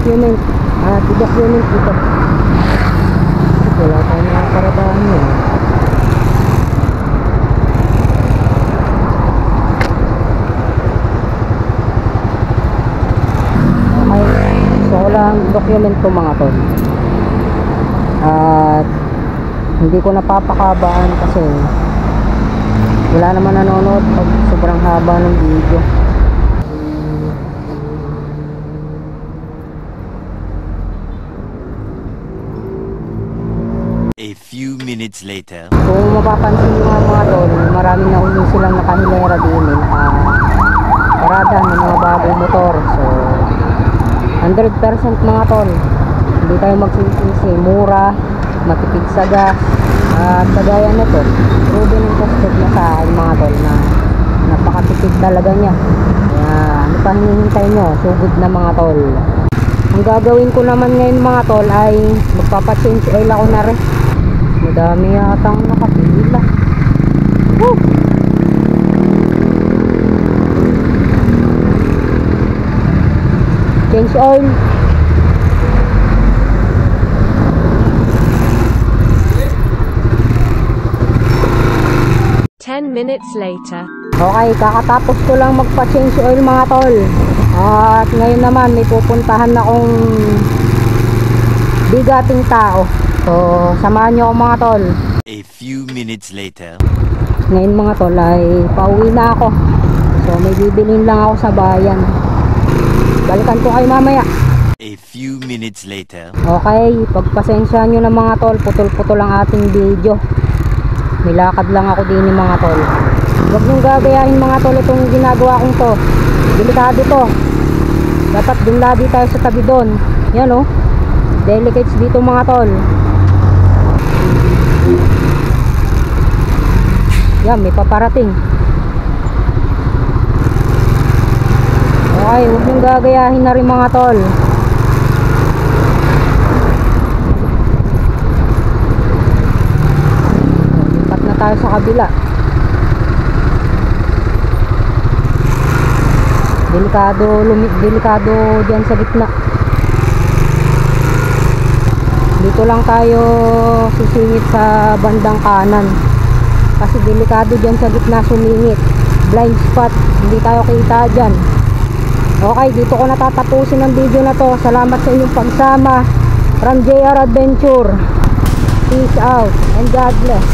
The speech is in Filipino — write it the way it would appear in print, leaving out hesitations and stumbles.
i-document at i-document ito. Wala tayong mga paradahan yun. Okay, so walang document ko mga tol. At hindi ko napapakabaan kasi wala naman nanonood pag sobrang haba ng video. A few minutes later. So mapapansin nyo mga tol, marami na uli silang nakahilera din parada ng mga bagong motor. So 100% mga tol, hindi tayo magsisisi, mura, matipid sa gas, at kagaya nito, proven and tested na sa akin mga tol na napakatipid talaga niya. Kaya ano pa hinihintay nyo, sugod na mga tol. Ang gagawin ko naman ngayon mga tol ay magpapa-change oil ako na rin. Madami yatang nakapila. Woo! Change oil. Ten minutes later. Okay, kakatapos ko lang magpa-change oil mga tol. At ngayon naman may pupuntahan akong bigating tao. So samahan nyo ako mga tol. A few minutes later. Ngayon mga tol ay pauwi na ako. So may bibilin lang ako sa bayan. Balikan ko kayo mamaya. A few minutes later. Okay, pagpasensya nyo na mga tol, putol-putol ang ating video. May lakad lang ako din mga tol. Huwag nyo gagayahin mga tol itong ginagawa kong to. Delikado to. Dapat din labi tayo sa tabi doon. Yan oh. Delicates dito mga tol. Yan, may paparating. Okay, huwag nyo gagayahin na rin mga tol. Lipat na tayo sa kabila. Delikado dyan sa gitna. Dito lang tayo sisingit sa bandang kanan kasi delikado dyan sa gitna sumingit. Blind spot, hindi tayo kita dyan. Okay, dito ko natatapusin ang video na to. Salamat sa inyong pagsama from JR Adventure. Peace out and God bless.